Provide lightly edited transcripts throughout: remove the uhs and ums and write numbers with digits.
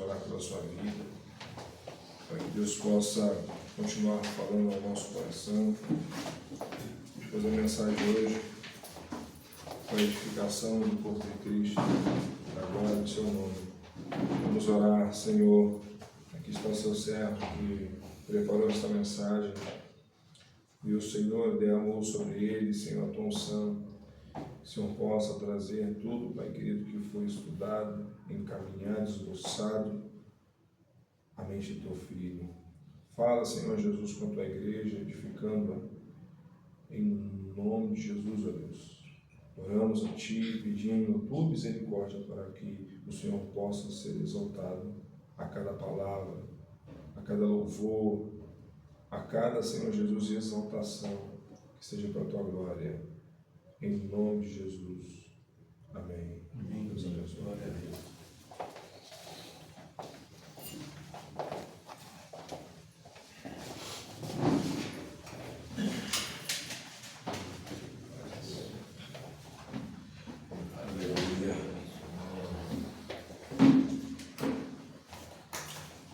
orar pela sua vida, para que Deus possa continuar falando ao nosso coração. Depois a mensagem de hoje, com a edificação do corpo de Cristo, da glória do seu nome. Vamos orar, Senhor, aqui está o seu servo que preparou esta mensagem, e o Senhor derramou sobre ele, Senhor, a tua unção, que o Senhor possa trazer tudo, Pai querido, que foi estudado, encaminhado, esboçado, à mente do teu Filho. Fala, Senhor Jesus, com a tua igreja, edificando-a em nome de Jesus, ó Deus. Oramos a Ti, pedindo a tua misericórdia para que o Senhor possa ser exaltado a cada palavra, a cada louvor, a cada, Senhor Jesus, exaltação, que seja para a tua glória. Em nome de Jesus. Amém. Amém. Deus abençoe. Glória a Deus. Aleluia.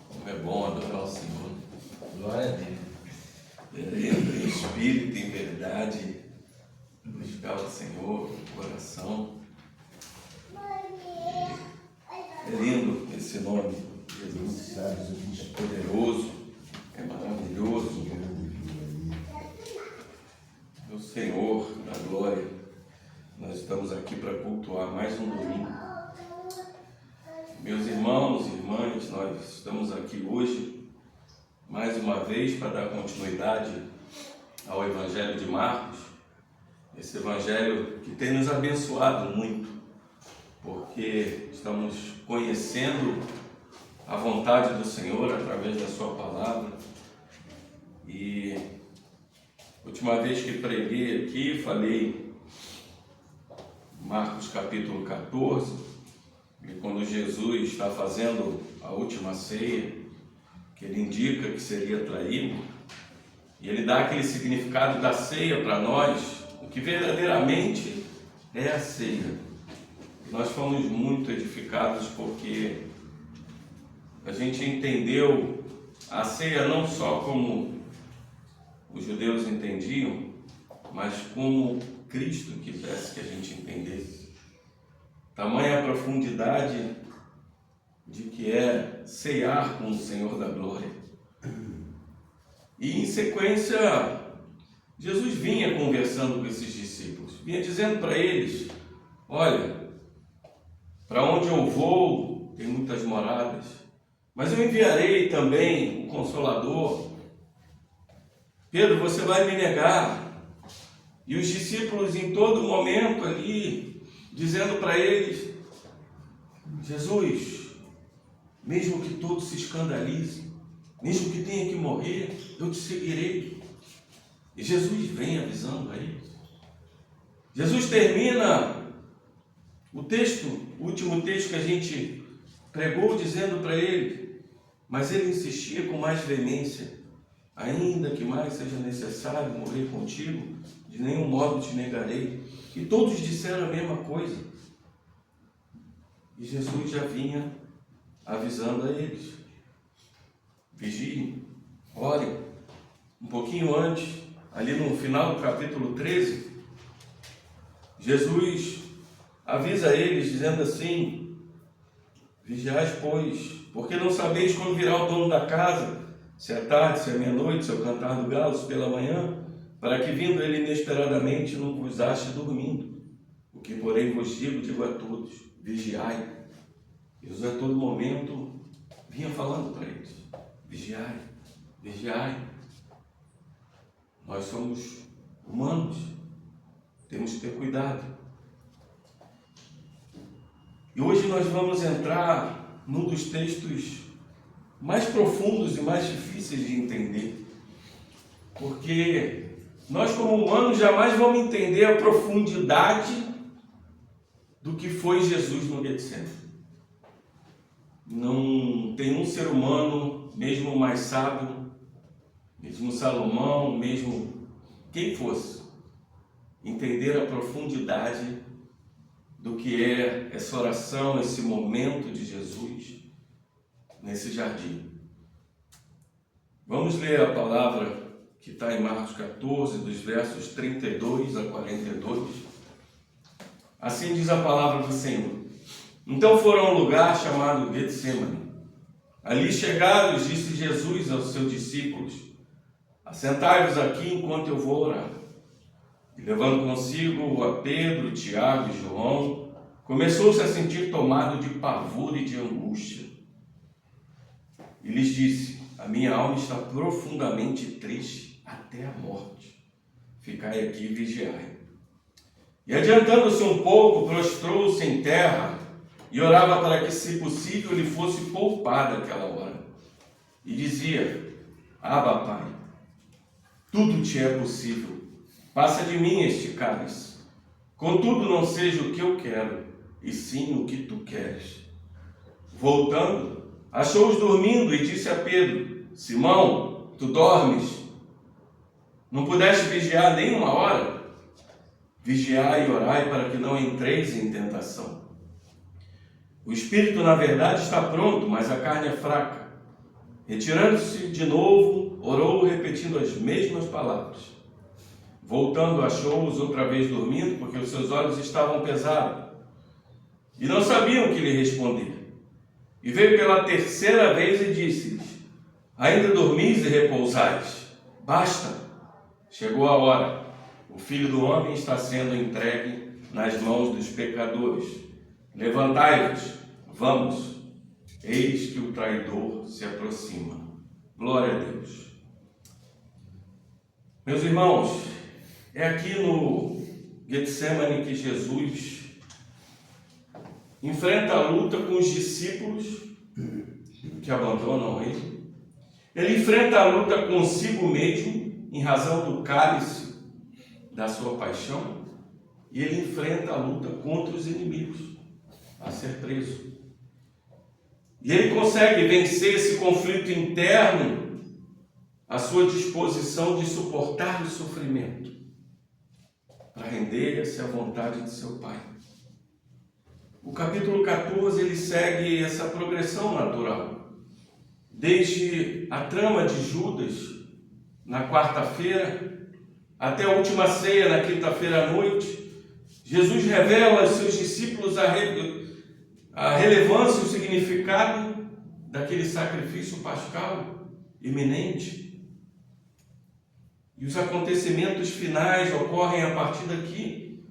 Como é bom adorar o Senhor. Glória a Deus. Em espírito, em verdade, buscar o Senhor no coração. É lindo esse nome, Jesus. É poderoso, é maravilhoso. Meu Senhor da glória, nós estamos aqui para cultuar mais um domingo. Meus irmãos e irmãs, nós estamos aqui hoje, mais uma vez, para dar continuidade ao Evangelho de Marcos. Esse Evangelho que tem nos abençoado muito, porque estamos conhecendo a vontade do Senhor através da sua palavra. E a última vez que preguei aqui, falei Marcos capítulo 14, e quando Jesus está fazendo a última ceia, que ele indica que seria traído, e ele dá aquele significado da ceia para nós, o que verdadeiramente é a ceia. Nós fomos muito edificados porque a gente entendeu a ceia não só como os judeus entendiam, mas como Cristo quisesse que a gente entendesse. Tamanha a profundidade de que é ceiar com o Senhor da glória. E em sequência, Jesus vinha conversando com esses discípulos, vinha dizendo para eles: olha, para onde eu vou tem muitas moradas, mas eu enviarei também o Consolador. Pedro, você vai me negar. E os discípulos em todo momento ali, dizendo para eles: Jesus, mesmo que todos se escandalizem, mesmo que tenha que morrer, eu te seguirei. E Jesus vem avisando a eles. Jesus termina o último texto que a gente pregou, dizendo para ele, mas ele insistia com mais veemência: ainda que mais seja necessário morrer contigo, de nenhum modo te negarei. E todos disseram a mesma coisa. E Jesus já vinha avisando a eles: vigiem, orem. Um pouquinho antes, ali no final do capítulo 13, Jesus avisa eles, dizendo assim: vigiais, pois, porque não sabeis quando virá o dono da casa, se é tarde, se é meia-noite, se é o cantar do galo, se pela manhã, para que vindo ele inesperadamente não vos ache dormindo. O que porém vos digo a todos: vigiai. Jesus a todo momento vinha falando para eles: vigiai, vigiai. Nós somos humanos, temos que ter cuidado. E hoje nós vamos entrar num dos textos mais profundos e mais difíceis de entender, porque nós, como humanos, jamais vamos entender a profundidade do que foi Jesus no Getsemane. Não tem um ser humano, mesmo o mais sábio, mesmo Salomão, mesmo quem fosse, entender a profundidade do que é essa oração, esse momento de Jesus, nesse jardim. Vamos ler a palavra que está em Marcos 14, dos versos 32 a 42. Assim diz a palavra do Senhor. Então foram a um lugar chamado Getsemane. Ali chegados, disse Jesus aos seus discípulos: assentai-vos aqui enquanto eu vou orar. E levando consigo a Pedro, Tiago e João, começou-se a sentir tomado de pavor e de angústia. E lhes disse: a minha alma está profundamente triste até a morte. Ficai aqui e vigiai. E adiantando-se um pouco, prostrou-se em terra e orava para que, se possível, lhe fosse poupada aquela hora. E dizia: Abba, Pai, tudo te é possível. Passa de mim este cálice. Contudo, não seja o que eu quero, e sim o que tu queres. Voltando, achou-os dormindo e disse a Pedro: Simão, tu dormes? Não pudeste vigiar nem uma hora? Vigiai e orai para que não entreis em tentação. O espírito, na verdade, está pronto, mas a carne é fraca. Retirando-se de novo, orou repetindo as mesmas palavras. Voltando, achou-os outra vez dormindo, porque os seus olhos estavam pesados, e não sabiam o que lhe responder. E veio pela terceira vez e disse-lhes: ainda dormis e repousais? Basta, chegou a hora. O Filho do Homem está sendo entregue nas mãos dos pecadores. Levantai-vos, vamos, eis que o traidor se aproxima. Glória a Deus. Meus irmãos, é aqui no Getsemane que Jesus enfrenta a luta com os discípulos que abandonam ele. Ele enfrenta a luta consigo mesmo, em razão do cálice da sua paixão, e ele enfrenta a luta contra os inimigos, a ser preso. E ele consegue vencer esse conflito interno, a sua disposição de suportar o sofrimento, para render-se à vontade de seu Pai. O capítulo 14, ele segue essa progressão natural. Desde a trama de Judas, na quarta-feira, até a última ceia, na quinta-feira à noite, Jesus revela aos seus discípulos a relevância e o significado daquele sacrifício pascal iminente. E os acontecimentos finais ocorrem a partir daqui.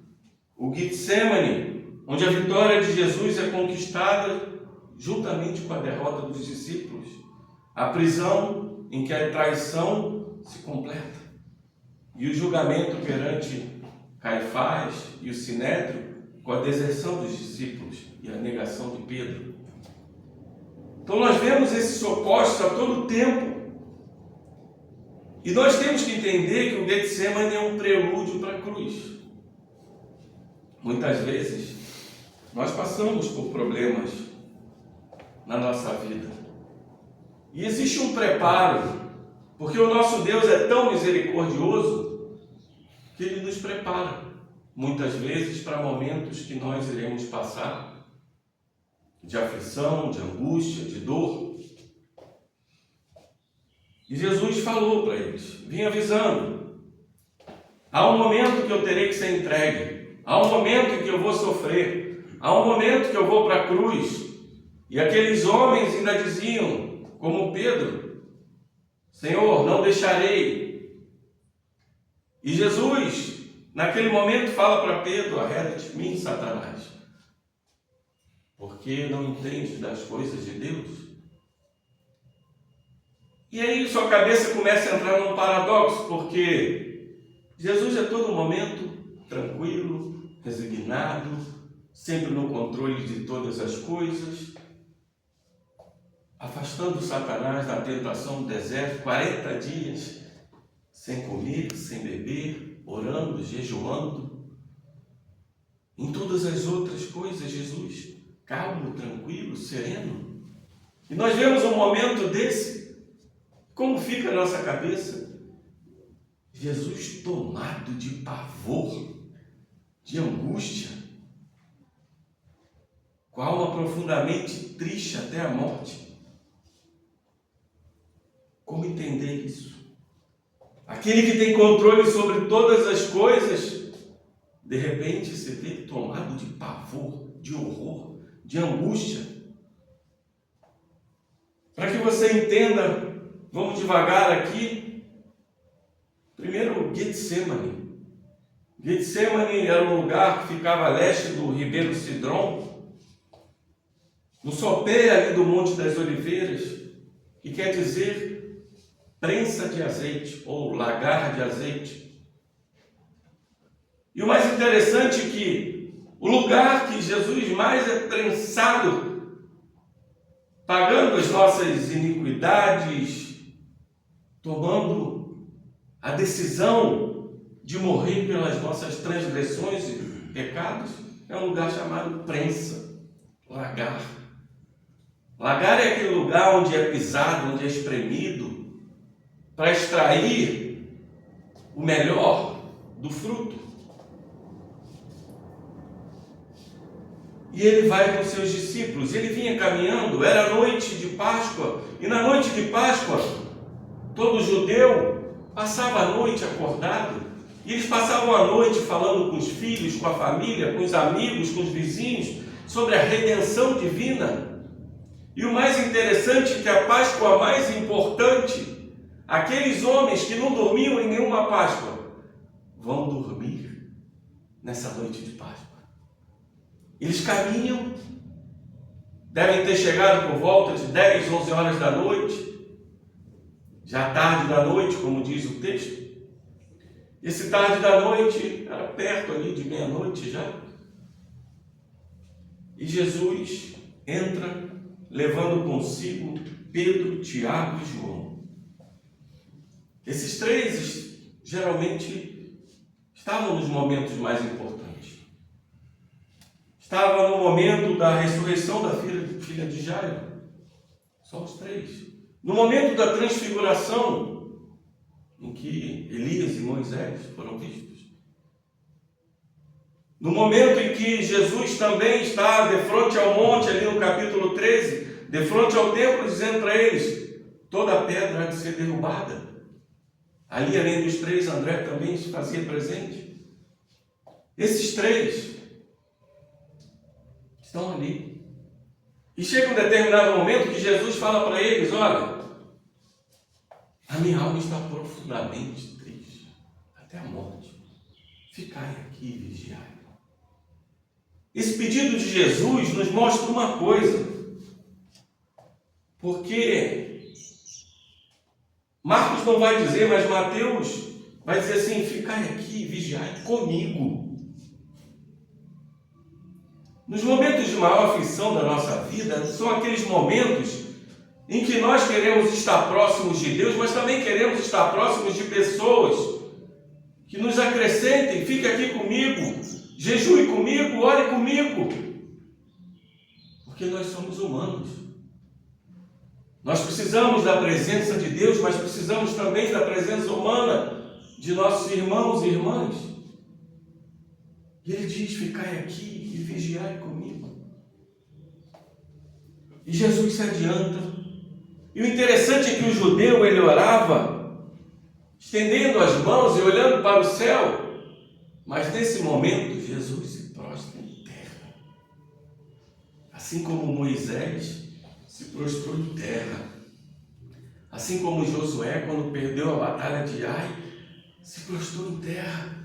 O Getsemane, onde a vitória de Jesus é conquistada juntamente com a derrota dos discípulos. A prisão em que a traição se completa. E o julgamento perante Caifás e o Sinédrio com a deserção dos discípulos e a negação de Pedro. Então nós vemos esses opostos a todo tempo. E nós temos que entender que o Getsemane é um prelúdio para a cruz. Muitas vezes nós passamos por problemas na nossa vida. E existe um preparo, porque o nosso Deus é tão misericordioso que Ele nos prepara, muitas vezes, para momentos que nós iremos passar de aflição, de angústia, de dor. E Jesus falou para eles, vinha avisando: há um momento que eu terei que ser entregue, há um momento em que eu vou sofrer, há um momento que eu vou para a cruz. E aqueles homens ainda diziam, como Pedro: Senhor, não deixarei. E Jesus, naquele momento, fala para Pedro: arreda-te de mim, Satanás, porque não entende das coisas de Deus. E aí sua cabeça começa a entrar num paradoxo, porque Jesus é todo momento tranquilo, resignado, sempre no controle de todas as coisas, afastando Satanás da tentação do deserto, 40 dias, sem comer, sem beber, orando, jejuando. Em todas as outras coisas, Jesus, calmo, tranquilo, sereno. E nós vemos um momento desse, como fica a nossa cabeça? Jesus tomado de pavor, de angústia, com a alma profundamente triste até a morte. Como entender isso? Aquele que tem controle sobre todas as coisas, de repente se vê tomado de pavor, de horror, de angústia. Para que você entenda, vamos devagar aqui. Primeiro, Getsemane. Getsemane era um lugar que ficava a leste do Ribeiro Cedron, no sopé ali do Monte das Oliveiras, que quer dizer prensa de azeite ou lagar de azeite. E o mais interessante é que o lugar que Jesus mais é prensado, pagando as nossas iniquidades, tomando a decisão de morrer pelas nossas transgressões e pecados, é um lugar chamado prensa, lagar. Lagar é aquele lugar onde é pisado, onde é espremido, para extrair o melhor do fruto. E ele vai com seus discípulos. Ele vinha caminhando, era noite de Páscoa, e na noite de Páscoa, todo judeu passava a noite acordado, e eles passavam a noite falando com os filhos, com a família, com os amigos, com os vizinhos, sobre a redenção divina. E o mais interessante é que a Páscoa mais importante, aqueles homens que não dormiam em nenhuma Páscoa, vão dormir nessa noite de Páscoa. Eles caminham, devem ter chegado por volta de 10, 11 horas da noite, já tarde da noite, como diz o texto. Esse tarde da noite era perto ali de meia-noite já. E Jesus entra levando consigo Pedro, Tiago e João. Esses três geralmente estavam nos momentos mais importantes. Estava no momento da ressurreição da filha de Jairo. Só os três. No momento da transfiguração, em que Elias e Moisés foram vistos. No momento em que Jesus também está de frente ao monte, ali no capítulo 13, de frente ao templo, dizendo para eles, toda pedra há de ser derrubada. Ali, além dos três, André também se fazia presente. Esses três estão ali. E chega um determinado momento que Jesus fala para eles, olha, a minha alma está profundamente triste, até a morte. Ficai aqui e vigiai. Esse pedido de Jesus nos mostra uma coisa, porque Marcos não vai dizer, mas Mateus vai dizer assim, ficai aqui e vigiai comigo. Nos momentos de maior aflição da nossa vida, são aqueles momentos em que nós queremos estar próximos de Deus, mas também queremos estar próximos de pessoas que nos acrescentem, fique aqui comigo, jejue comigo, ore comigo, porque nós somos humanos. Nós precisamos da presença de Deus, mas precisamos também da presença humana de nossos irmãos e irmãs. E ele diz, ficai aqui e vigiai comigo. E Jesus se adianta. E o interessante é que o judeu, ele orava, estendendo as mãos e olhando para o céu. Mas nesse momento, Jesus se prostra em terra. Assim como Moisés se prostrou em terra. Assim como Josué, quando perdeu a batalha de Ai, se prostrou em terra,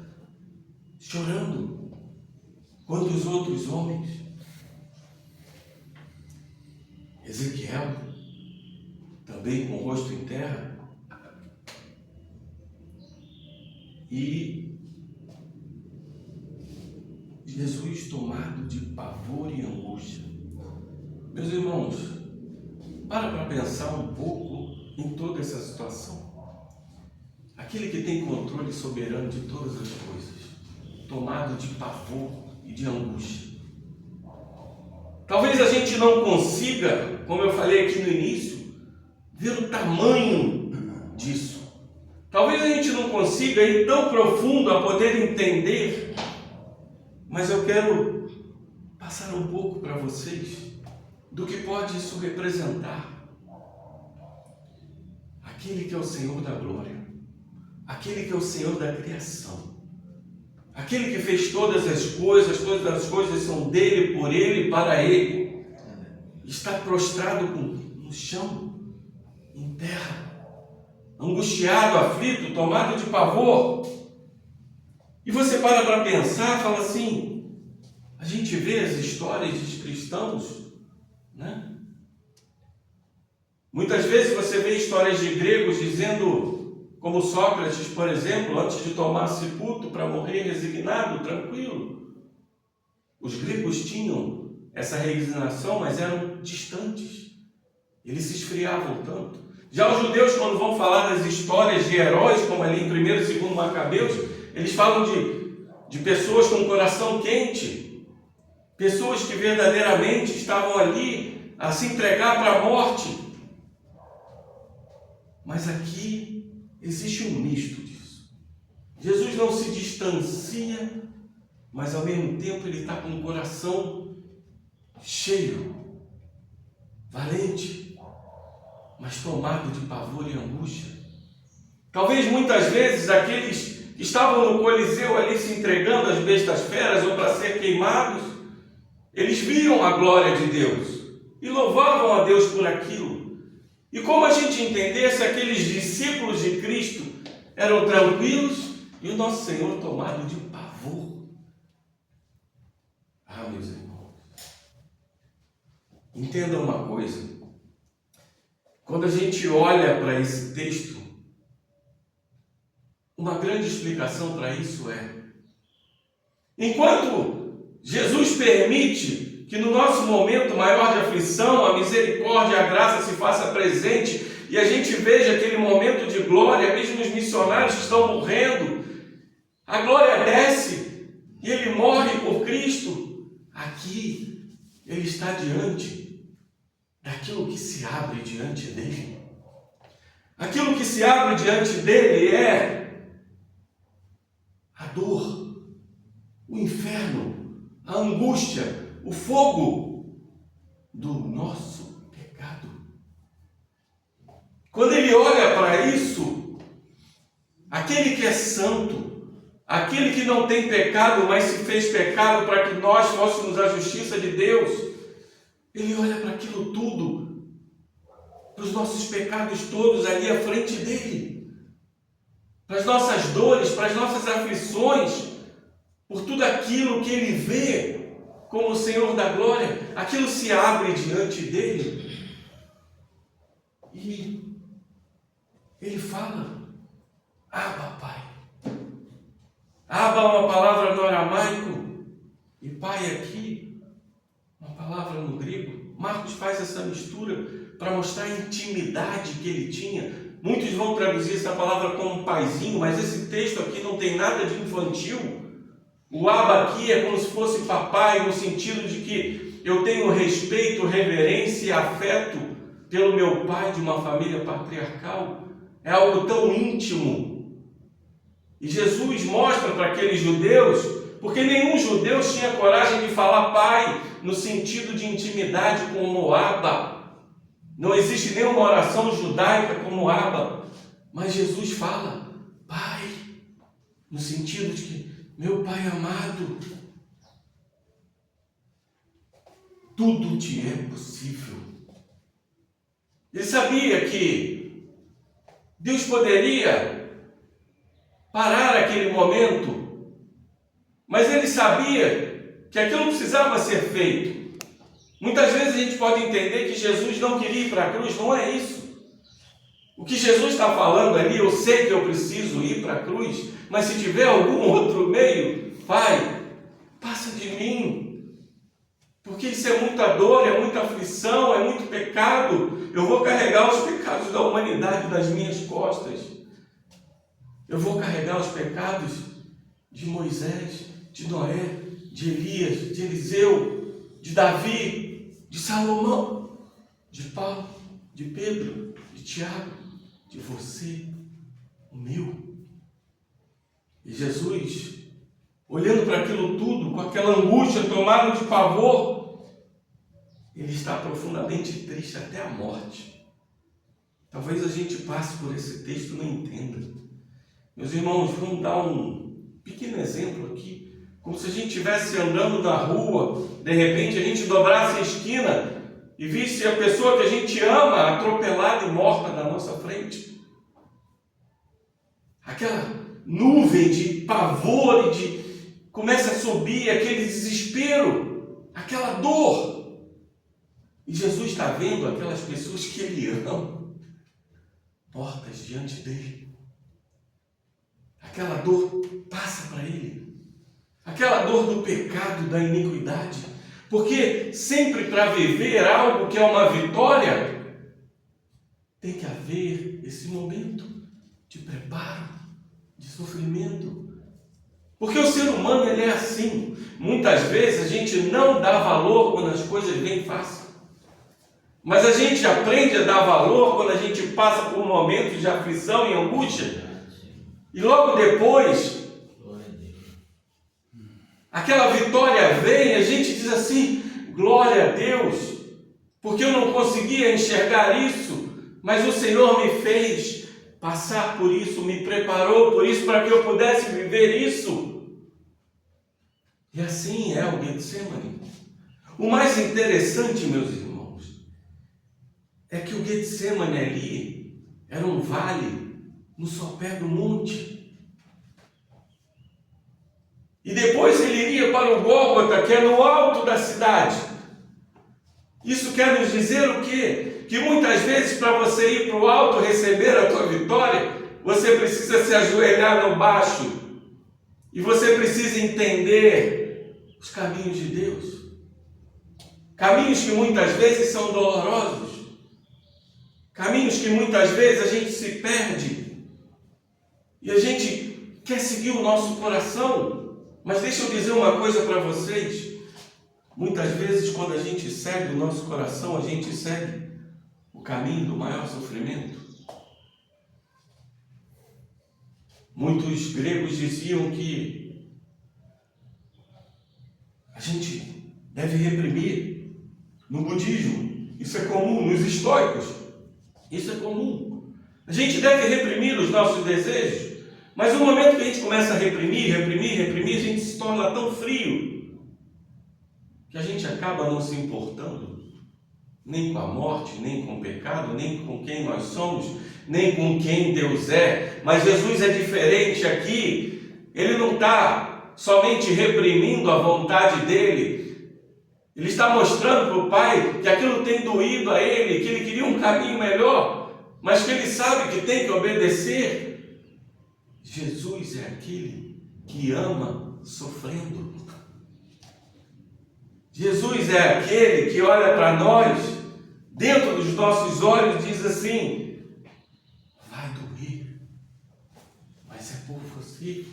chorando. Quantos outros homens? Ezequiel, também com o rosto em terra. E Jesus tomado de pavor e angústia. Meus irmãos, para pensar um pouco em toda essa situação. Aquele que tem controle soberano de todas as coisas, tomado de pavor e de angústia. Talvez a gente não consiga, como eu falei aqui no início, ver o tamanho disso. Talvez a gente não consiga ir tão profundo a poder entender, mas eu quero passar um pouco para vocês do que pode isso representar. aquele que é o Senhor da glória, aquele que é o Senhor da criação, aquele que fez todas as coisas são dele, por ele e para ele, está prostrado no chão, em terra, angustiado, aflito, tomado de pavor. E você para pensar, fala assim, a gente vê as histórias dos cristãos, né? Muitas vezes você vê histórias de gregos dizendo, como Sócrates, por exemplo, antes de tomar sepulcro para morrer resignado, tranquilo. Os gregos tinham essa resignação, mas eram distantes. Eles se esfriavam tanto. Já os judeus, quando vão falar das histórias de heróis, como ali em 1º e 2º Macabeus, eles falam de pessoas com o coração quente, pessoas que verdadeiramente estavam ali a se entregar para a morte. Mas aqui existe um misto disso. Jesus não se distancia, mas ao mesmo tempo ele está com o coração cheio, valente, mas tomado de pavor e angústia. Talvez muitas vezes aqueles que estavam no Coliseu ali se entregando às bestas feras ou para ser queimados, eles viam a glória de Deus e louvavam a Deus por aquilo. E como a gente entendesse, aqueles discípulos de Cristo eram tranquilos e o nosso Senhor tomado de pavor. Ah, meus irmãos, entenda uma coisa. Quando a gente olha para esse texto, uma grande explicação para isso é: enquanto Jesus permite que no nosso momento maior de aflição, a misericórdia e a graça se faça presente e a gente veja aquele momento de glória, mesmo os missionários que estão morrendo, a glória desce e ele morre por Cristo. Aqui ele está diante daquilo que se abre diante dele. Aquilo que se abre diante dele é a dor, o inferno, a angústia, o fogo do nosso pecado. Quando ele olha para isso, aquele que é santo, aquele que não tem pecado, mas se fez pecado para que nós fôssemos a justiça de Deus, ele olha para aquilo tudo, para os nossos pecados todos ali à frente dele, para as nossas dores, para as nossas aflições, por tudo aquilo que ele vê como o Senhor da glória, aquilo se abre diante dele e ele fala: Abba, Pai. Abba é uma palavra no aramaico e Pai aqui, uma palavra no grego. Marcos faz essa mistura para mostrar a intimidade que ele tinha. Muitos vão traduzir essa palavra como paizinho, mas esse texto aqui não tem nada de infantil. O Abba aqui é como se fosse papai, no sentido de que eu tenho respeito, reverência e afeto pelo meu pai de uma família patriarcal. É algo tão íntimo. E Jesus mostra para aqueles judeus, porque nenhum judeu tinha coragem de falar pai no sentido de intimidade como o Abba. Não existe nenhuma oração judaica como Abba. Mas Jesus fala pai, no sentido de que meu Pai amado, tudo te é possível. Ele sabia que Deus poderia parar aquele momento, mas ele sabia que aquilo precisava ser feito. Muitas vezes a gente pode entender que Jesus não queria ir para a cruz, não é isso. O que Jesus está falando ali, eu sei que eu preciso ir para a cruz, mas se tiver algum outro meio, Pai, passa de mim, porque isso é muita dor, é muita aflição, é muito pecado. Eu vou carregar os pecados da humanidade nas minhas costas. Eu vou carregar os pecados de Moisés, de Noé, de Elias, de Eliseu, de Davi, de Salomão, de Paulo, de Pedro, de Tiago, de você, o meu. E Jesus, olhando para aquilo tudo, com aquela angústia, tomado de pavor, ele está profundamente triste até a morte. Talvez a gente passe por esse texto e não entenda. Meus irmãos, vamos dar um pequeno exemplo aqui. Como se a gente estivesse andando na rua, de repente a gente dobrasse a esquina e visse a pessoa que a gente ama atropelada e morta na nossa frente. Aquela nuvem de pavor e de... começa a subir aquele desespero, aquela dor. E Jesus está vendo aquelas pessoas que Ele ama mortas diante dele. Aquela dor passa para Ele. Aquela dor do pecado, da iniquidade. Porque sempre para viver algo que é uma vitória, tem que haver esse momento de preparo, de sofrimento. Porque o ser humano, ele é assim. Muitas vezes a gente não dá valor quando as coisas vêm fácil. Mas a gente aprende a dar valor quando a gente passa por momentos de aflição e angústia. E logo depois, aquela vitória vem, a gente diz assim, glória a Deus, porque eu não conseguia enxergar isso, mas o Senhor me fez passar por isso, me preparou por isso, para que eu pudesse viver isso. E assim é o Getsemane. O mais interessante, meus irmãos, é que o Getsemane ali era um vale no sopé do monte. E depois ele iria para o Gólgota, que é no alto da cidade. Isso quer nos dizer o quê? Que muitas vezes para você ir para o alto receber a tua vitória, você precisa se ajoelhar no baixo. E você precisa entender os caminhos de Deus. Caminhos que muitas vezes são dolorosos. Caminhos que muitas vezes a gente se perde. E a gente quer seguir o nosso coração. Mas deixa eu dizer uma coisa para vocês. Muitas vezes quando a gente segue o nosso coração, a gente segue o caminho do maior sofrimento. Muitos gregos diziam que a gente deve reprimir. No budismo, isso é comum. Nos estoicos, isso é comum. A gente deve reprimir os nossos desejos. Mas no momento que a gente começa a reprimir, a gente se torna tão frio que a gente acaba não se importando nem com a morte, nem com o pecado, nem com quem nós somos, nem com quem Deus é. Mas Jesus é diferente aqui. Ele não está somente reprimindo a vontade dele. Ele está mostrando para o Pai que aquilo tem doído a ele, que ele queria um caminho melhor, mas que ele sabe que tem que obedecer. Jesus é aquele que ama sofrendo. Jesus é aquele que olha para nós, dentro dos nossos olhos, e diz assim: vai doer, mas é por você.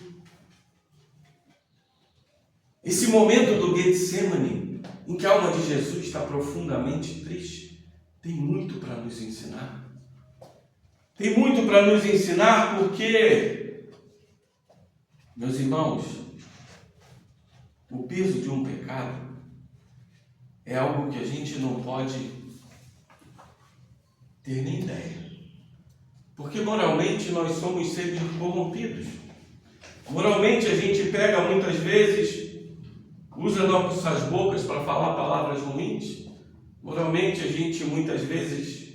Esse momento do Getsemane, em que a alma de Jesus está profundamente triste, tem muito para nos ensinar. Tem muito para nos ensinar porque, meus irmãos, o peso de um pecado é algo que a gente não pode ter nem ideia. Porque moralmente nós somos seres corrompidos. Moralmente a gente pega muitas vezes, usa nossas bocas para falar palavras ruins. Moralmente a gente muitas vezes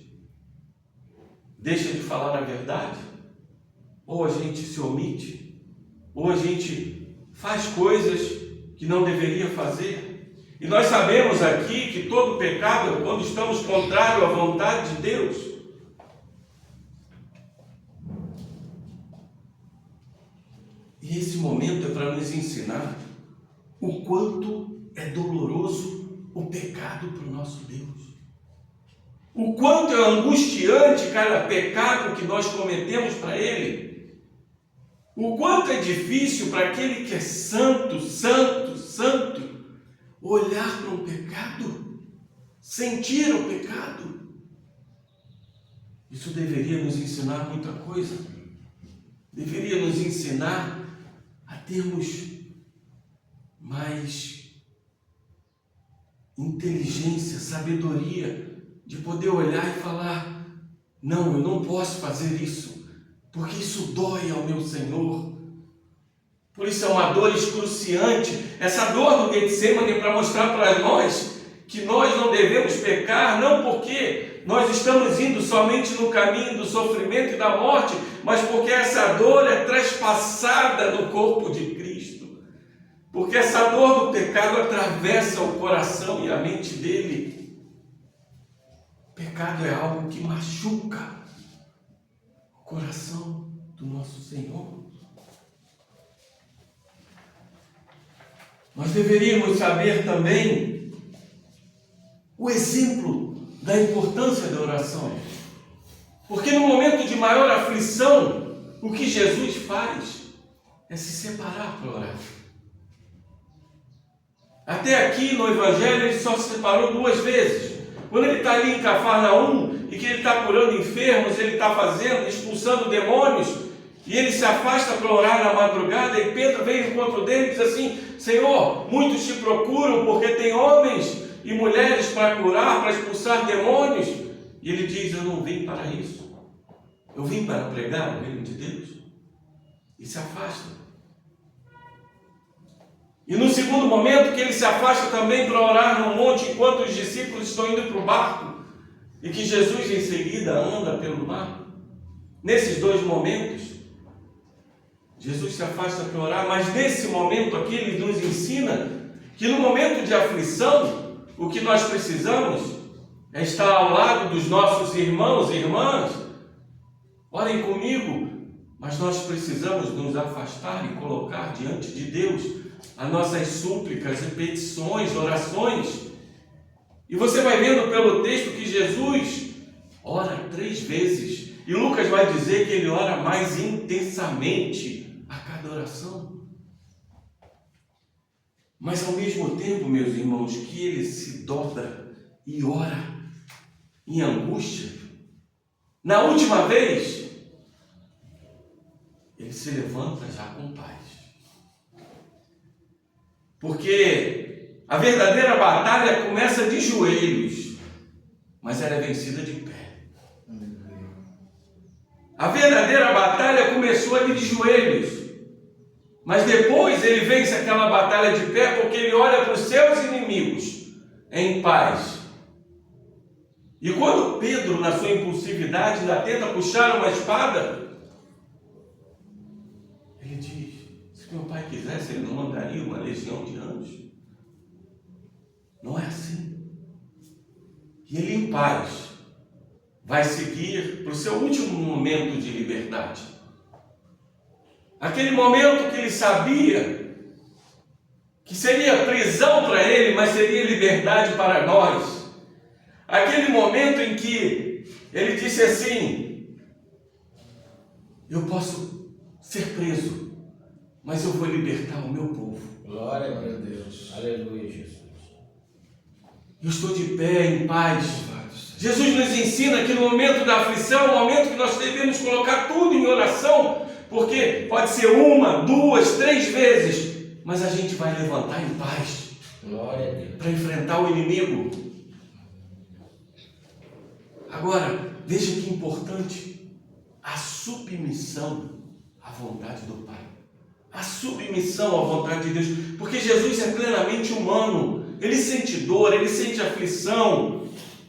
deixa de falar a verdade. Ou a gente se omite. Ou a gente faz coisas que não deveria fazer. E nós sabemos aqui que todo pecado é quando estamos contrário à vontade de Deus. E esse momento é para nos ensinar o quanto é doloroso o pecado para o nosso Deus. O quanto é angustiante cada pecado que nós cometemos para Ele. O quanto é difícil para aquele que é santo, santo, santo, olhar para um pecado, sentir o pecado. Isso deveria nos ensinar muita coisa. Deveria nos ensinar a termos mais inteligência, sabedoria, de poder olhar e falar: Não, eu não posso fazer isso, porque isso dói ao meu Senhor. Por isso é uma dor excruciante. Essa dor do Getsemane é para mostrar para nós que nós não devemos pecar, não porque nós estamos indo somente no caminho do sofrimento e da morte, mas porque essa dor é trespassada no corpo de Cristo. Porque essa dor do pecado atravessa o coração e a mente dele. Pecado é algo que machuca o coração do nosso Senhor. Nós deveríamos saber também o exemplo da importância da oração. Porque no momento de maior aflição, o que Jesus faz é se separar para orar. Até aqui no Evangelho ele só se separou 2 vezes. Quando ele está ali em Cafarnaum e que ele está curando enfermos, ele está expulsando demônios, e ele se afasta para orar na madrugada, e Pedro vem ao encontro dele e diz assim: Senhor, muitos te procuram porque tem homens e mulheres para curar, para expulsar demônios. E ele diz: eu não vim para isso, eu vim para pregar o reino de Deus. E se afasta. E no segundo momento que ele se afasta também para orar no monte, enquanto os discípulos estão indo para o barco, e que Jesus em seguida anda pelo mar. Nesses 2 momentos, Jesus se afasta para orar, mas nesse momento aqui ele nos ensina que no momento de aflição, o que nós precisamos é estar ao lado dos nossos irmãos e irmãs. Orem comigo, mas nós precisamos nos afastar e colocar diante de Deus as nossas súplicas e petições, orações. E você vai vendo pelo texto que Jesus ora 3 vezes. E Lucas vai dizer que ele ora mais intensamente a cada oração. Mas ao mesmo tempo, meus irmãos, que ele se dobra e ora em angústia, na última vez, ele se levanta já com paz. Porque a verdadeira batalha começa de joelhos, mas ela é vencida de pé. A verdadeira batalha começou ali de joelhos, mas depois ele vence aquela batalha de pé porque ele olha para os seus inimigos em paz. E quando Pedro, na sua impulsividade, ainda tenta puxar uma espada, ele diz: se meu pai quisesse, ele não mandaria uma legião de anjos. Não é assim. E ele em paz vai seguir para o seu último momento de liberdade. Aquele momento que ele sabia que seria prisão para ele, mas seria liberdade para nós. Aquele momento em que ele disse assim: eu posso ser preso, mas eu vou libertar o meu povo. Glória a Deus. Aleluia, Jesus. Eu estou de pé, em paz. Jesus nos ensina que no momento da aflição, no momento que nós devemos colocar tudo em oração, porque pode ser 1, 2, 3 vezes, mas a gente vai levantar em paz. Glória a Deus. Para enfrentar o inimigo. Agora, veja que importante a submissão à vontade do Pai. A submissão à vontade de Deus, porque Jesus é plenamente humano. Ele sente dor, ele sente aflição.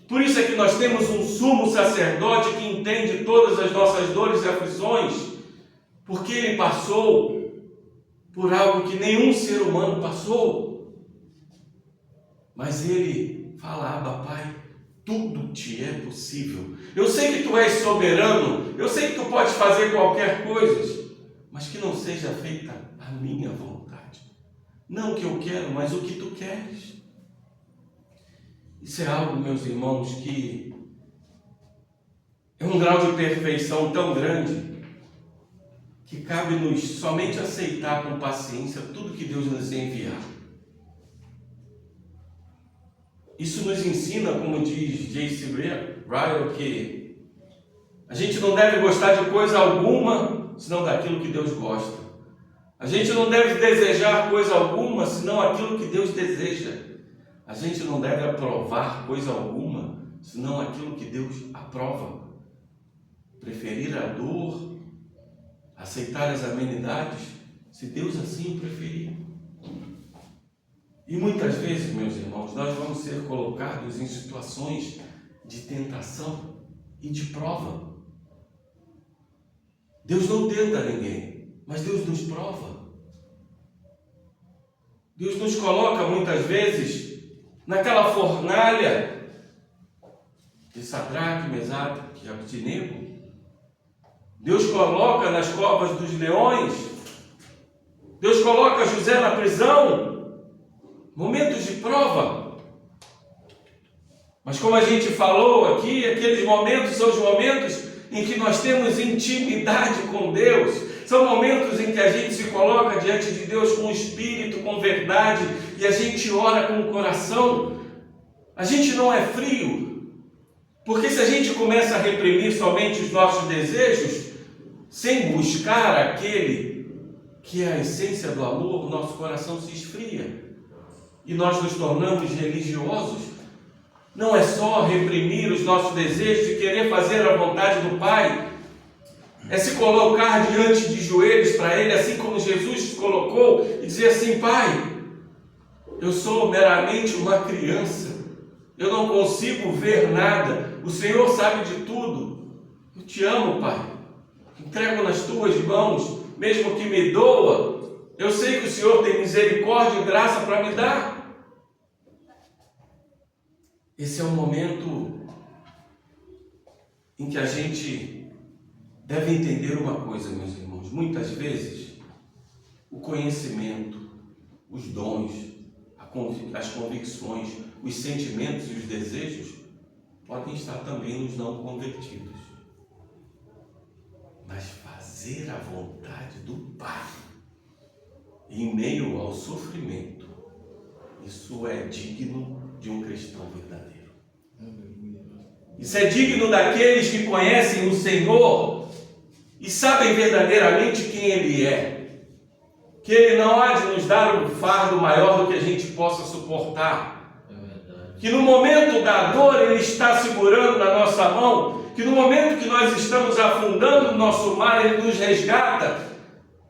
Por isso é que nós temos um sumo sacerdote que entende todas as nossas dores e aflições, porque ele passou por algo que nenhum ser humano passou. Mas ele fala: Abba, Pai, tudo te é possível. Eu sei que tu és soberano, eu sei que tu podes fazer qualquer coisa, mas que não seja feita a minha vontade. Não o que eu quero, mas o que tu queres. Isso é algo, meus irmãos, que é um grau de perfeição tão grande que cabe-nos somente aceitar com paciência tudo que Deus nos enviar. Isso nos ensina, como diz J.C. Ryle, que a gente não deve gostar de coisa alguma, senão daquilo que Deus gosta. A gente não deve desejar coisa alguma, senão aquilo que Deus deseja. A gente não deve aprovar coisa alguma, senão aquilo que Deus aprova. preferir a dor, aceitar as amenidades, se Deus assim o preferir. E muitas vezes, meus irmãos, nós vamos ser colocados em situações de tentação e de prova. Deus não tenta ninguém, mas Deus nos prova. Deus nos coloca muitas vezes naquela fornalha de Sadraque, Mesaque e Abdenego. Deus coloca nas covas dos leões. Deus coloca José na prisão. Momentos de prova. Mas como a gente falou aqui, aqueles momentos são os momentos em que nós temos intimidade com Deus. São momentos em que a gente se coloca diante de Deus com espírito, com verdade, e a gente ora com o coração. A gente não é frio, porque se a gente começa a reprimir somente os nossos desejos, sem buscar aquele que é a essência do amor, o nosso coração se esfria e nós nos tornamos religiosos. Não é só reprimir os nossos desejos e querer fazer a vontade do Pai, é se colocar diante de joelhos para Ele, assim como Jesus se colocou, e dizer assim: Pai, eu sou meramente uma criança, eu não consigo ver nada, o Senhor sabe de tudo, eu te amo, Pai, entrego nas tuas mãos, mesmo que me doa, eu sei que o Senhor tem misericórdia e graça para me dar. Esse é o momento em que a gente deve entender uma coisa, meus irmãos. Muitas vezes, o conhecimento, os dons, as convicções, os sentimentos e os desejos podem estar também nos não convertidos. Mas fazer a vontade do Pai em meio ao sofrimento, isso é digno de um cristão verdadeiro. Isso é digno daqueles que conhecem o Senhor e sabem verdadeiramente quem Ele é. Que Ele não há de nos dar um fardo maior do que a gente possa suportar. Que no momento da dor Ele está segurando na nossa mão. Que no momento que nós estamos afundando no nosso mar, Ele nos resgata.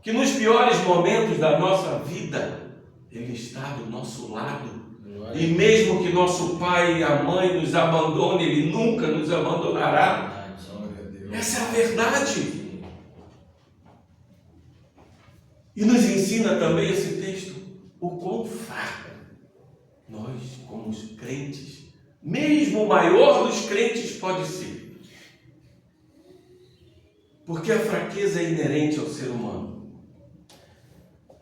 Que nos piores momentos da nossa vida, Ele está do nosso lado. E mesmo que nosso pai e a mãe nos abandonem, Ele nunca nos abandonará. Essa é a verdade. E nos ensina também esse texto o quão fraco nós, como os crentes, mesmo o maior dos crentes, pode ser. Porque a fraqueza é inerente ao ser humano.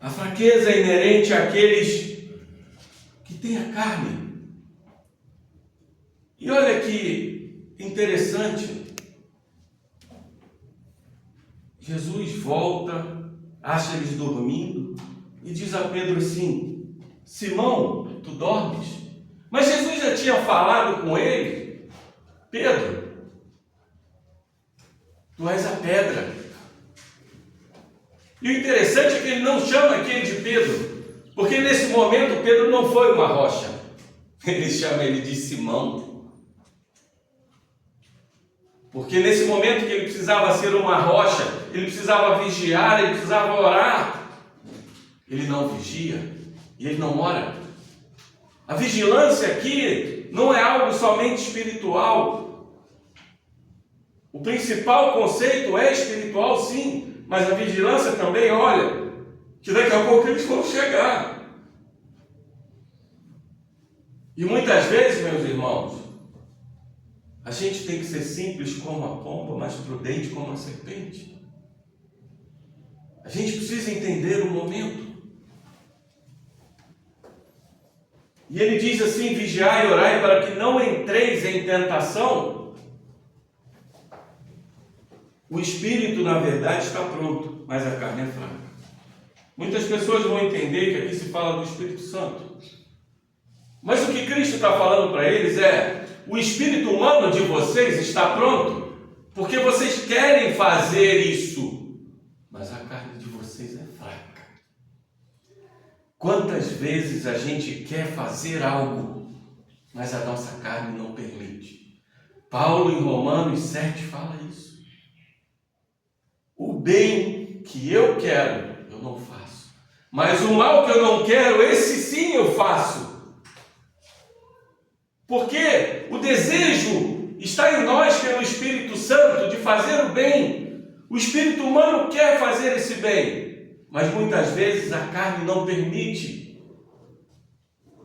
A fraqueza é inerente àqueles que têm a carne. E olha que interessante. Jesus volta, acha eles dormindo e diz a Pedro assim: Simão, tu dormes? Mas Jesus já tinha falado com ele: Pedro, tu és a pedra. E o interessante é que ele não chama aquele de Pedro, porque nesse momento Pedro não foi uma rocha. Ele chama ele de Simão. Porque nesse momento que ele precisava ser uma rocha, ele precisava vigiar, ele precisava orar. Ele não vigia e ele não ora. A vigilância aqui não é algo somente espiritual. O principal conceito é espiritual, sim, mas a vigilância também, olha, que daqui a pouco eles vão chegar. E muitas vezes, meus irmãos, a gente tem que ser simples como a pomba, mas prudente como a serpente. A gente precisa entender o momento. E ele diz assim: vigiai e orai para que não entreis em tentação. O espírito, na verdade, está pronto, mas a carne é fraca. Muitas pessoas vão entender que aqui se fala do Espírito Santo. Mas o que Cristo está falando para eles é: o espírito humano de vocês está pronto, porque vocês querem fazer isso, mas a carne de vocês é fraca. Quantas vezes a gente quer fazer algo, mas a nossa carne não permite? Paulo, em Romanos 7, fala isso. bem que eu quero, eu não faço. Mas o mal que eu não quero, esse sim eu faço. Porque o desejo está em nós pelo Espírito Santo de fazer o bem. O espírito humano quer fazer esse bem, mas muitas vezes a carne não permite.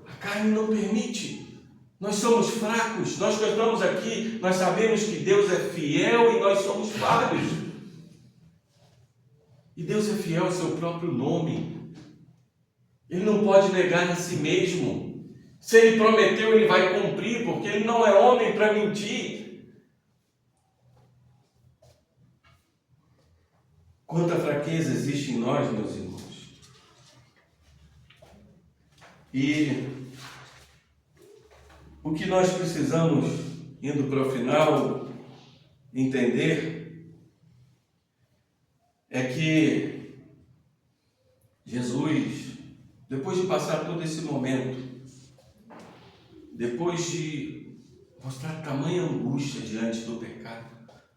A carne não permite. Nós somos fracos, nós que estamos aqui, nós sabemos que Deus é fiel e nós somos falhos. E Deus é fiel ao seu próprio nome. Ele não pode negar a si mesmo. Se Ele prometeu, Ele vai cumprir, porque Ele não é homem para mentir. Quanta fraqueza existe em nós, meus irmãos. E o que nós precisamos, indo para o final, entender é que Jesus, depois de passar todo esse momento, depois de mostrar tamanha angústia diante do pecado,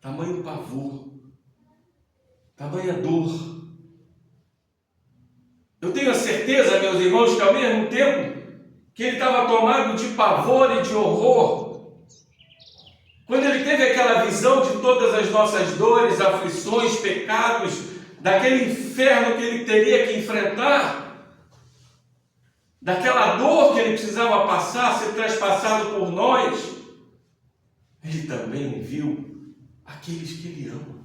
tamanho pavor, tamanha dor, eu tenho a certeza, meus irmãos, que ao mesmo tempo que ele estava tomado de pavor e de horror, quando ele teve aquela visão de todas as nossas dores, aflições, pecados, daquele inferno que ele teria que enfrentar, daquela dor que ele precisava passar, ser traspassado por nós, ele também viu aqueles que ele ama.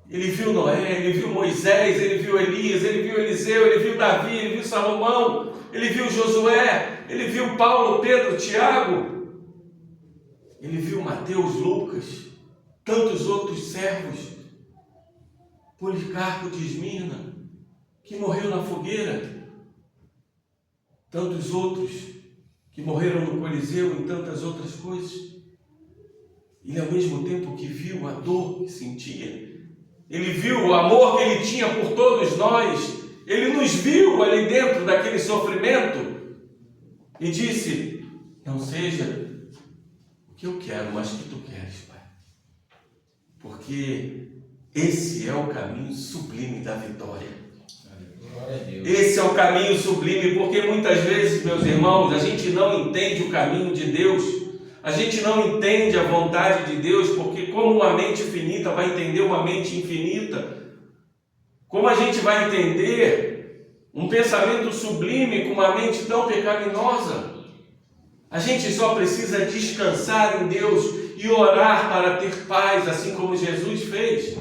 Ele viu Noé, ele viu Moisés, ele viu Elias, ele viu Eliseu, ele viu Davi, ele viu Salomão, ele viu Josué, ele viu Paulo, Pedro, Tiago, ele viu Mateus, Lucas, tantos outros servos, Policarpo de Esmirna, que morreu na fogueira, tantos outros que morreram no Coliseu e tantas outras coisas. Ele, ao mesmo tempo que viu a dor que sentia, ele viu o amor que ele tinha por todos nós, ele nos viu ali dentro daquele sofrimento e disse: não seja o que eu quero, mas o que tu queres, Pai. Porque esse é o caminho sublime da vitória. Glória a Deus. Esse é o caminho sublime, porque muitas vezes, meus irmãos, a gente não entende o caminho de Deus. A gente não entende a vontade de Deus, porque como uma mente finita vai entender uma mente infinita? Como a gente vai entender um pensamento sublime com uma mente tão pecaminosa? A gente só precisa descansar em Deus e orar para ter paz, assim como Jesus fez.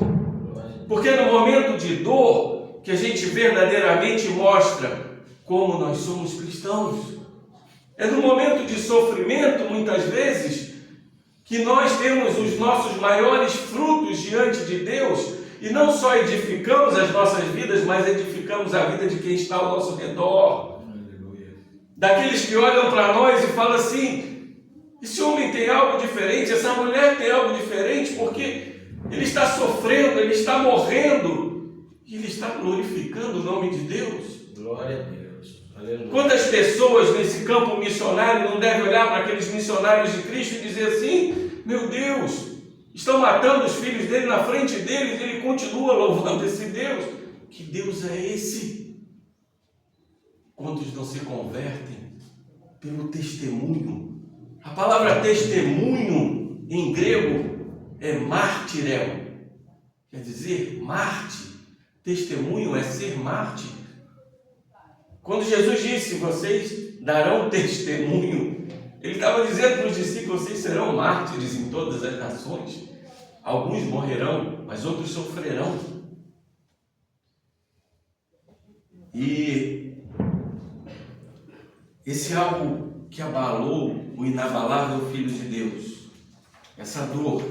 Porque no momento de dor, que a gente verdadeiramente mostra como nós somos cristãos. É no momento de sofrimento, muitas vezes, que nós temos os nossos maiores frutos diante de Deus e não só edificamos as nossas vidas, mas edificamos a vida de quem está ao nosso redor. Aleluia. Daqueles que olham para nós e falam assim: esse homem tem algo diferente, essa mulher tem algo diferente, porque ele está sofrendo, ele está morrendo e ele está glorificando o nome de Deus. Glória a Deus. Aleluia. Quantas pessoas nesse campo missionário não devem olhar para aqueles missionários de Cristo e dizer assim: meu Deus, estão matando os filhos dele na frente deles, e ele continua louvando esse Deus. Que Deus é esse? Quantos não se convertem pelo testemunho? A palavra testemunho em grego é mártirel, quer dizer mártir. Testemunho é ser mártir. Quando Jesus disse: vocês darão testemunho, ele estava dizendo para os discípulos: vocês serão mártires em todas as nações. Alguns morrerão, mas outros sofrerão. E esse algo que abalou o inabalável Filho de Deus, essa dor,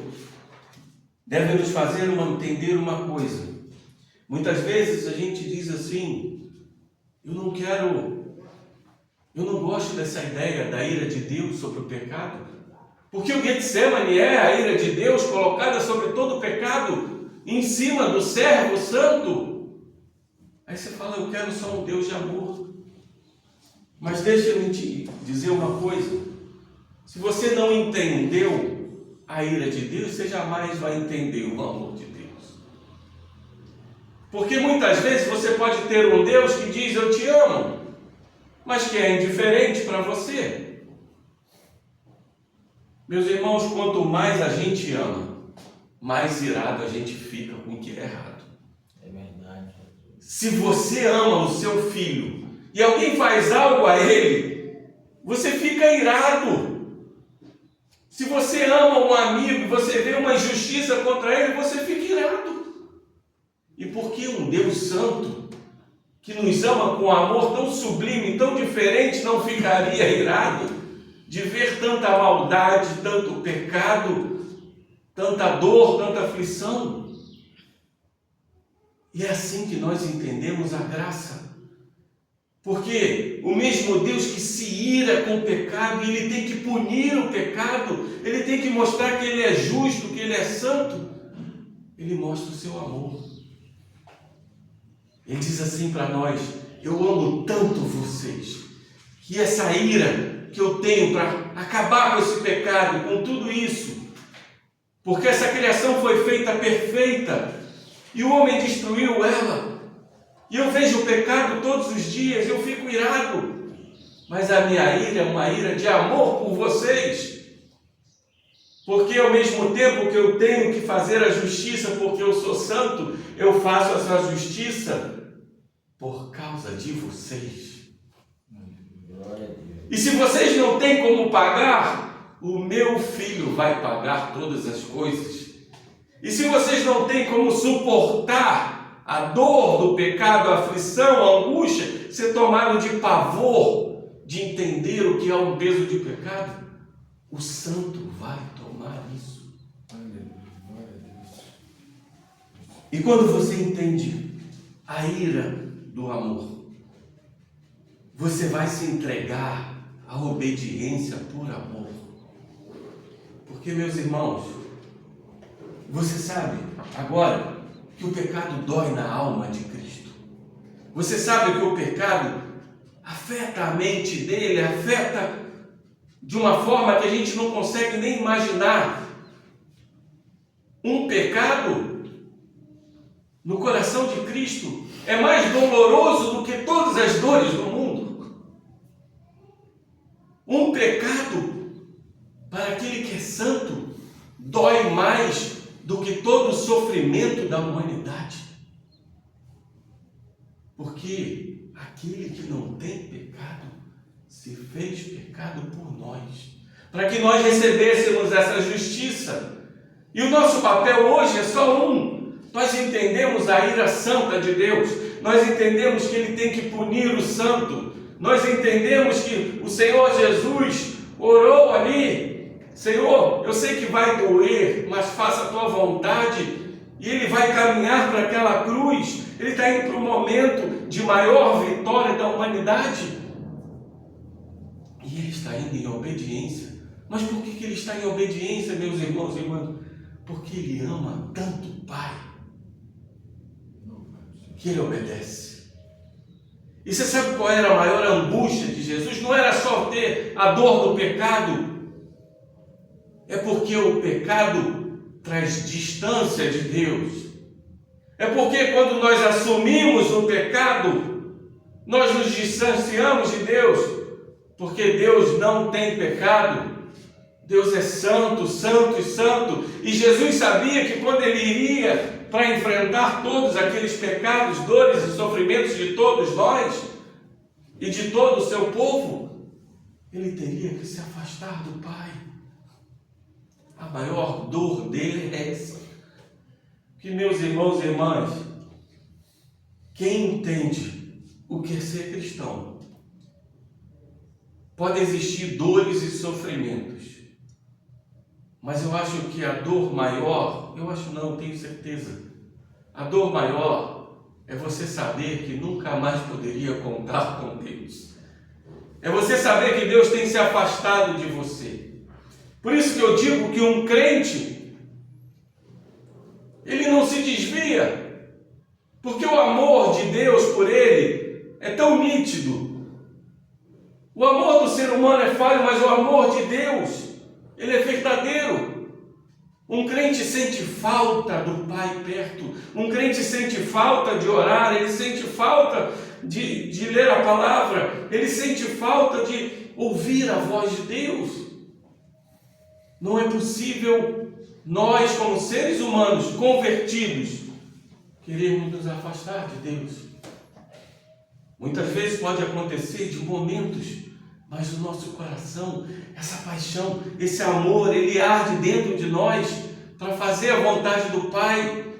deve nos fazer entender uma coisa. Muitas vezes a gente diz assim: eu não gosto dessa ideia da ira de Deus sobre o pecado, porque o Getsemane é a ira de Deus colocada sobre todo o pecado, em cima do servo santo. Aí você fala: eu quero só um Deus de amor. Mas deixa-me te dizer uma coisa: se você não entendeu a ira de Deus, você jamais vai entender o amor de Deus. Porque muitas vezes você pode ter um Deus que diz eu te amo, mas que é indiferente para você. Meus irmãos, quanto mais a gente ama, mais irado a gente fica com o que é errado. É verdade. Se você ama o seu filho e alguém faz algo a ele, você fica irado. Se você ama um amigo e você vê uma injustiça contra ele, você fica irado. E por que um Deus santo, que nos ama com amor tão sublime, tão diferente, não ficaria irado de ver tanta maldade, tanto pecado, tanta dor, tanta aflição? E é assim que nós entendemos a graça. Porque o mesmo Deus que se ira com o pecado, ele tem que punir o pecado, ele tem que mostrar que ele é justo, que ele é santo, ele mostra o seu amor. Ele diz assim para nós: eu amo tanto vocês, que essa ira que eu tenho para acabar com esse pecado, com tudo isso, porque essa criação foi feita perfeita, e o homem destruiu ela, e eu vejo o pecado todos os dias, eu fico irado, mas a minha ira é uma ira de amor por vocês, porque ao mesmo tempo que eu tenho que fazer a justiça porque eu sou santo, eu faço essa justiça por causa de vocês. Glória a Deus. E se vocês não têm como pagar, o meu filho vai pagar todas as coisas. E se vocês não têm como suportar a dor do pecado, a aflição, a angústia, ser tomado de pavor, de entender o que é um peso de pecado, o santo vai tomar isso. E quando você entende a ira do amor, você vai se entregar à obediência por amor. Porque, meus irmãos, você sabe agora que o pecado dói na alma de Cristo. Você sabe que o pecado afeta a mente dele, afeta de uma forma que a gente não consegue nem imaginar. Um pecado no coração de Cristo é mais doloroso do que todas as dores do mundo. Um pecado para aquele que é santo dói mais do que todo o sofrimento da humanidade. Porque aquele que não tem pecado se fez pecado por nós, para que nós recebêssemos essa justiça. E o nosso papel hoje é só um. Nós entendemos a ira santa de Deus, nós entendemos que Ele tem que punir o santo, nós entendemos que o Senhor Jesus orou ali: Senhor, eu sei que vai doer, mas faça a Tua vontade. E Ele vai caminhar para aquela cruz, Ele está indo para o momento de maior vitória da humanidade. E Ele está indo em obediência. Mas por que Ele está em obediência, meus irmãos e irmãs? Porque Ele ama tanto o Pai, que Ele obedece. E você sabe qual era a maior angústia de Jesus? Não era só ter a dor do pecado, é porque o pecado traz distância de Deus. É porque quando nós assumimos o pecado, nós nos distanciamos de Deus, porque Deus não tem pecado. Deus é santo, santo e santo. E Jesus sabia que quando Ele iria para enfrentar todos aqueles pecados, dores e sofrimentos de todos nós e de todo o seu povo, Ele teria que se afastar do Pai. A maior dor dele é essa. Que, meus irmãos e irmãs, quem entende o que é ser cristão, pode existir dores e sofrimentos, mas eu acho que a dor maior, tenho certeza, a dor maior é você saber que nunca mais poderia contar com Deus. É você saber que Deus tem se afastado de você. Por isso que eu digo que um crente, ele não se desvia, porque o amor de Deus por ele é tão nítido. O amor do ser humano é falho, mas o amor de Deus, ele é verdadeiro. Um crente sente falta do Pai perto. Um crente sente falta de orar. Ele sente falta de ler a palavra. Ele sente falta de ouvir a voz de Deus. Não é possível nós, como seres humanos convertidos, queremos nos afastar de Deus. Muitas vezes pode acontecer de momentos, mas o nosso coração, essa paixão, esse amor, ele arde dentro de nós para fazer a vontade do Pai.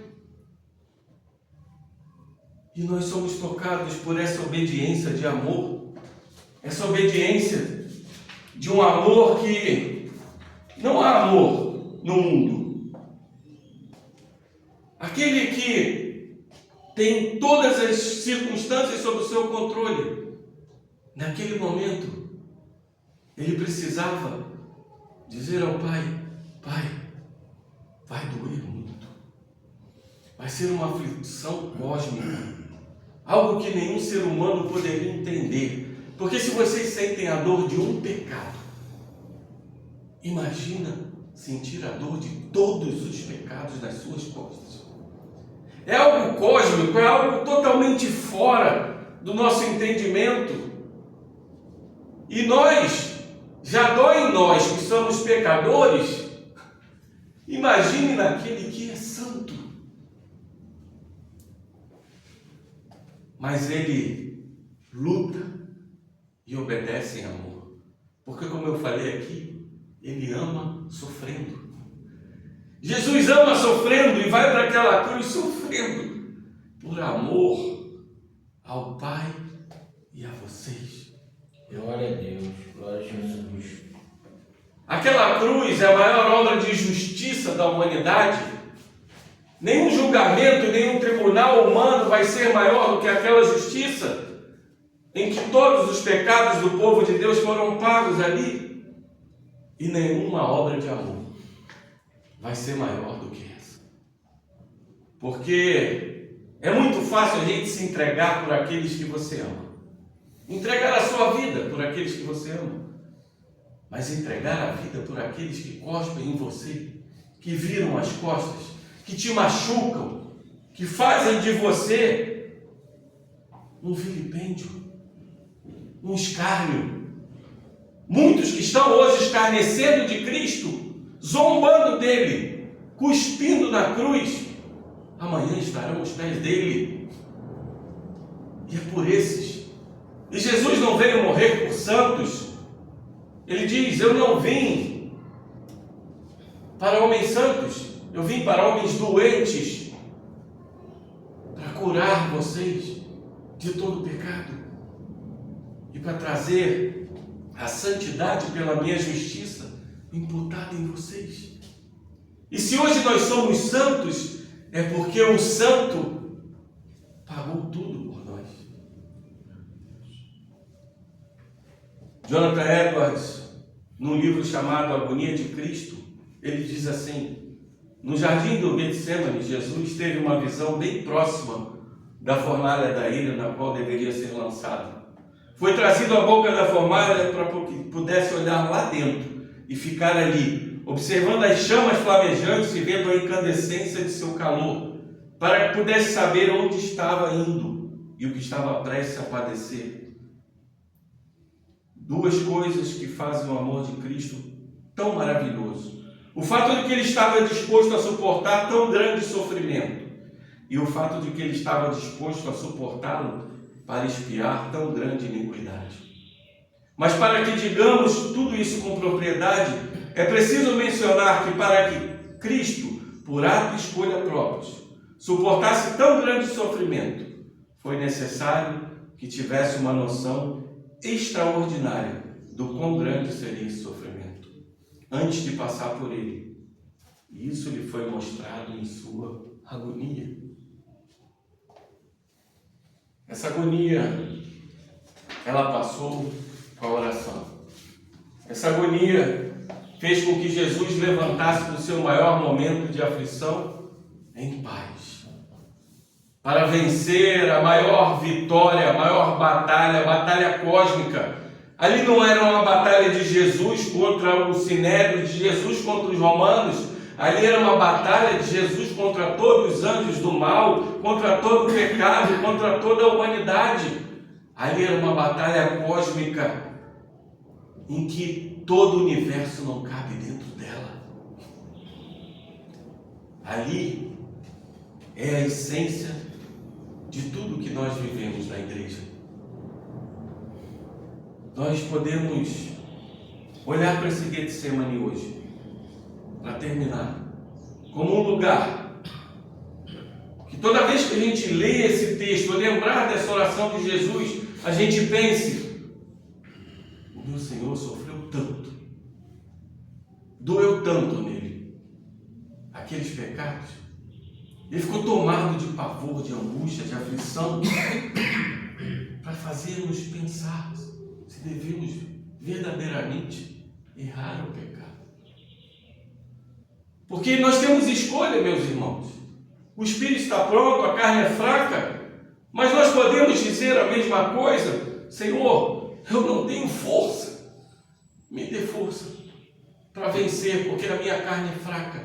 E nós somos tocados por essa obediência de amor, essa obediência de um amor que não há amor no mundo. Aquele que tem todas as circunstâncias sob o seu controle. Naquele momento, ele precisava dizer ao Pai: Pai, vai doer muito. Vai ser uma aflição cósmica. Algo que nenhum ser humano poderia entender. Porque se vocês sentem a dor de um pecado, imagina sentir a dor de todos os pecados nas suas costas. É algo cósmico, é algo totalmente fora do nosso entendimento. E nós, já dói em nós que somos pecadores, imagine naquele que é santo. Mas ele luta e obedece em amor. Porque, como eu falei aqui, ele ama sofrendo. Jesus ama sofrendo e vai para aquela cruz sofrendo por amor ao Pai e a vocês. Glória a Deus, glória a Jesus. Aquela cruz é a maior obra de justiça da humanidade. Nenhum julgamento, nenhum tribunal humano vai ser maior do que aquela justiça em que todos os pecados do povo de Deus foram pagos ali. E nenhuma obra de amor vai ser maior do que essa. Porque é muito fácil a gente se entregar por aqueles que você ama. Entregar a sua vida por aqueles que você ama. Mas entregar a vida por aqueles que cospem em você, que viram as costas, que te machucam, que fazem de você um vilipêndio, um escárnio. Muitos que estão hoje escarnecendo de Cristo, zombando dele, cuspindo na cruz, amanhã estarão aos pés dele. E é por esses. E Jesus não veio morrer por santos. Ele diz: eu não vim para homens santos, eu vim para homens doentes, para curar vocês de todo pecado e para trazer a santidade pela minha justiça imputada em vocês. E se hoje nós somos santos, é porque o santo pagou tudo por nós. Jonathan Edwards, num livro chamado Agonia de Cristo, ele diz assim: no jardim do Getsemane, Jesus teve uma visão bem próxima da fornalha da ira na qual deveria ser lançado. Foi trazido à boca da fornalha para que pudesse olhar lá dentro e ficar ali, observando as chamas flamejantes e vendo a incandescência de seu calor, para que pudesse saber onde estava indo e o que estava prestes a padecer. Duas coisas que fazem o amor de Cristo tão maravilhoso: o fato de que ele estava disposto a suportar tão grande sofrimento, e o fato de que ele estava disposto a suportá-lo para expiar tão grande iniquidade. Mas para que digamos tudo isso com propriedade, é preciso mencionar que para que Cristo, por ato e escolha próprios, suportasse tão grande sofrimento, foi necessário que tivesse uma noção extraordinária do quão grande seria esse sofrimento, antes de passar por ele. E isso lhe foi mostrado em sua agonia. Essa agonia, ela passou com a oração. Essa agonia fez com que Jesus levantasse do seu maior momento de aflição em paz, para vencer a maior vitória, a maior batalha, a batalha cósmica. Ali não era uma batalha de Jesus contra o Sinédrio, de Jesus contra os romanos, Ali era uma batalha de Jesus contra todos os anjos do mal, contra todo o pecado, contra toda a humanidade. Ali era uma batalha cósmica em que todo o universo não cabe dentro dela. Ali é a essência de tudo que nós vivemos na igreja. Nós podemos olhar para esse Getsemane hoje, para terminar, como um lugar que toda vez que a gente lê esse texto, lembrar dessa oração de Jesus, a gente pense: o meu Senhor sofreu tanto, doeu tanto nele, aqueles pecados, ele ficou tomado de pavor, de angústia, de aflição, para fazer-nos pensar se devemos verdadeiramente errar o pecado. Porque nós temos escolha, meus irmãos. O espírito está pronto, a carne é fraca, mas nós podemos dizer a mesma coisa: Senhor, eu não tenho força, me dê força para vencer, porque a minha carne é fraca.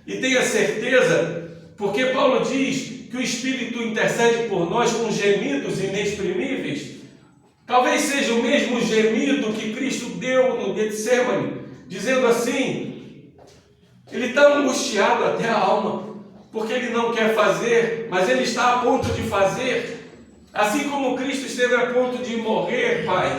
E tenha certeza, porque Paulo diz que o Espírito intercede por nós com gemidos inexprimíveis. Talvez seja o mesmo gemido que Cristo deu no Getsemane, dizendo assim: ele está angustiado até a alma, porque ele não quer fazer, mas ele está a ponto de fazer. Assim como Cristo esteve a ponto de morrer, Pai,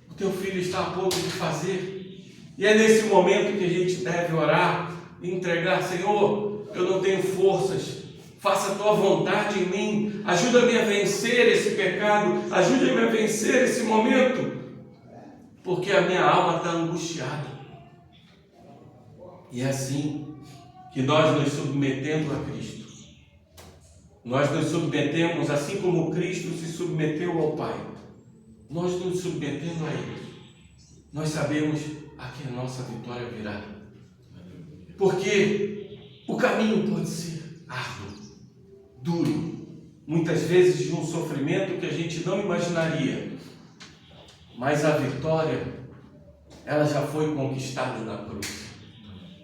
o teu filho está a ponto de fazer. E é nesse momento que a gente deve orar e entregar: Senhor, eu não tenho forças, faça a tua vontade em mim, ajuda-me a vencer esse pecado, ajuda-me a vencer esse momento, porque a minha alma está angustiada. E é assim que nós nos submetendo a Cristo, nós nos submetemos, assim como Cristo se submeteu ao Pai, nós nos submetendo a Ele, nós sabemos a que a nossa vitória virá, porque o caminho pode ser árduo, duro, muitas vezes de um sofrimento que a gente não imaginaria, mas a vitória, ela já foi conquistada na cruz.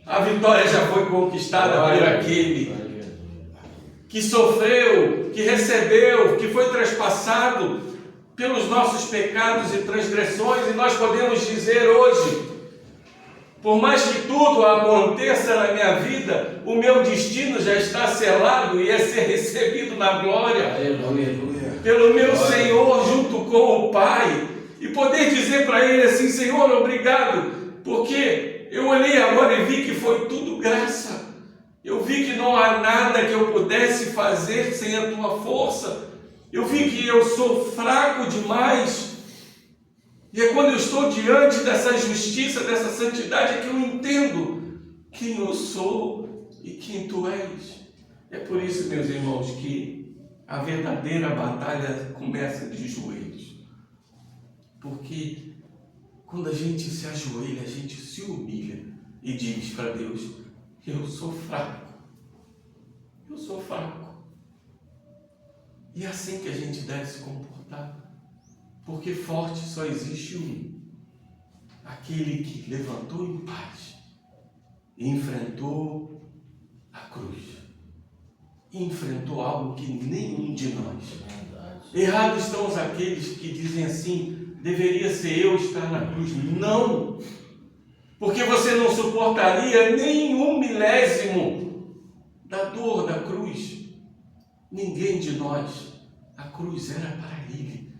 A vitória já foi conquistada por aquele que sofreu, que recebeu, que foi traspassado pelos nossos pecados e transgressões. E nós podemos dizer hoje: por mais que tudo aconteça na minha vida, o meu destino já está selado e é ser recebido na glória. Aleluia. Pelo meu Senhor junto com o Pai, e poder dizer para Ele assim: Senhor, obrigado, porque eu olhei agora e vi que foi tudo graça. Eu vi que não há nada que eu pudesse fazer sem a tua força. Eu vi que eu sou fraco demais. E é quando eu estou diante dessa justiça, dessa santidade, é que eu entendo quem eu sou e quem tu és. É por isso, meus irmãos, que a verdadeira batalha começa de joelhos. Porque quando a gente se ajoelha, a gente se humilha e diz para Deus: eu sou fraco. Eu sou fraco. E é assim que a gente deve se comportar. Porque forte só existe um. Aquele que levantou em paz e enfrentou a cruz. E enfrentou algo que nenhum de nós. Errados estão os aqueles que dizem assim: deveria ser eu estar na cruz. Não! Porque você não suportaria nenhum milésimo da dor da cruz. Ninguém de nós. A cruz era para Ele.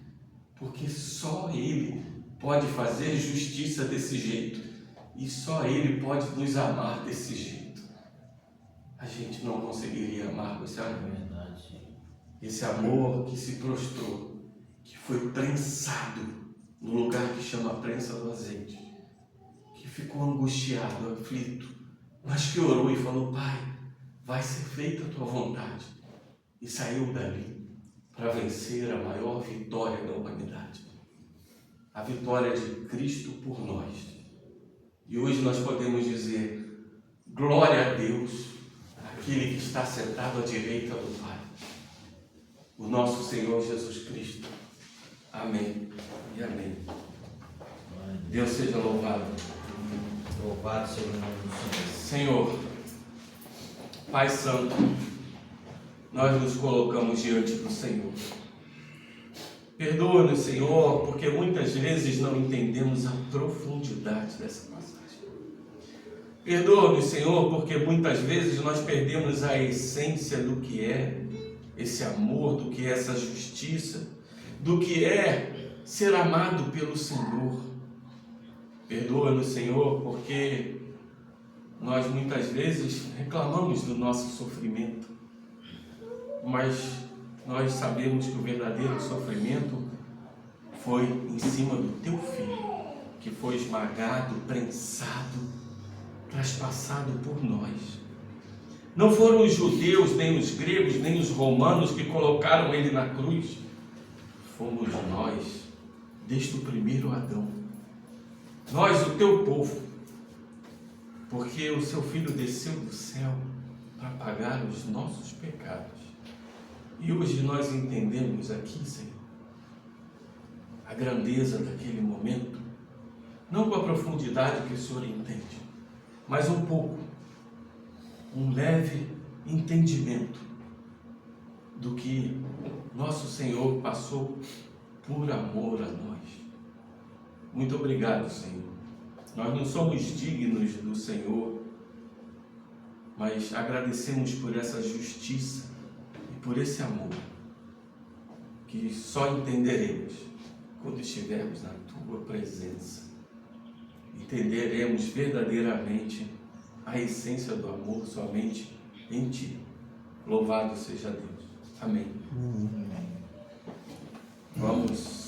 Porque só Ele pode fazer justiça desse jeito. E só Ele pode nos amar desse jeito. A gente não conseguiria amar com esse amor. Esse amor que se prostrou, que foi prensado no lugar que chama prensa do azeite, que ficou angustiado, aflito, mas que orou e falou: Pai, vai ser feita a tua vontade. E saiu dali para vencer a maior vitória da humanidade, a vitória de Cristo por nós. E hoje nós podemos dizer: glória a Deus, aquele que está sentado à direita do Pai, o nosso Senhor Jesus Cristo. Amém e amém. Deus seja louvado. Louvado seja o nome do Senhor. Senhor, Pai Santo, nós nos colocamos diante do Senhor. Perdoa-nos, Senhor, porque muitas vezes não entendemos a profundidade dessa passagem. Perdoa-nos, Senhor, porque muitas vezes nós perdemos a essência do que é esse amor, do que é essa justiça, do que é ser amado pelo Senhor. Perdoa-nos, Senhor, porque nós muitas vezes reclamamos do nosso sofrimento, mas nós sabemos que o verdadeiro sofrimento foi em cima do teu filho, que foi esmagado, prensado, traspassado por nós. Não foram os judeus, nem os gregos, nem os romanos que colocaram ele na cruz. Fomos nós, desde o primeiro Adão. Nós, o teu povo, porque o seu filho desceu do céu para pagar os nossos pecados. E hoje nós entendemos aqui, Senhor, a grandeza daquele momento, não com a profundidade que o Senhor entende, mas um pouco, um leve entendimento do que nosso Senhor passou por amor a nós. Muito obrigado, Senhor. Nós não somos dignos do Senhor, mas agradecemos por essa justiça e por esse amor, que só entenderemos quando estivermos na Tua presença. Entenderemos verdadeiramente a essência do amor somente em Ti. Louvado seja Deus. Amém. Vamos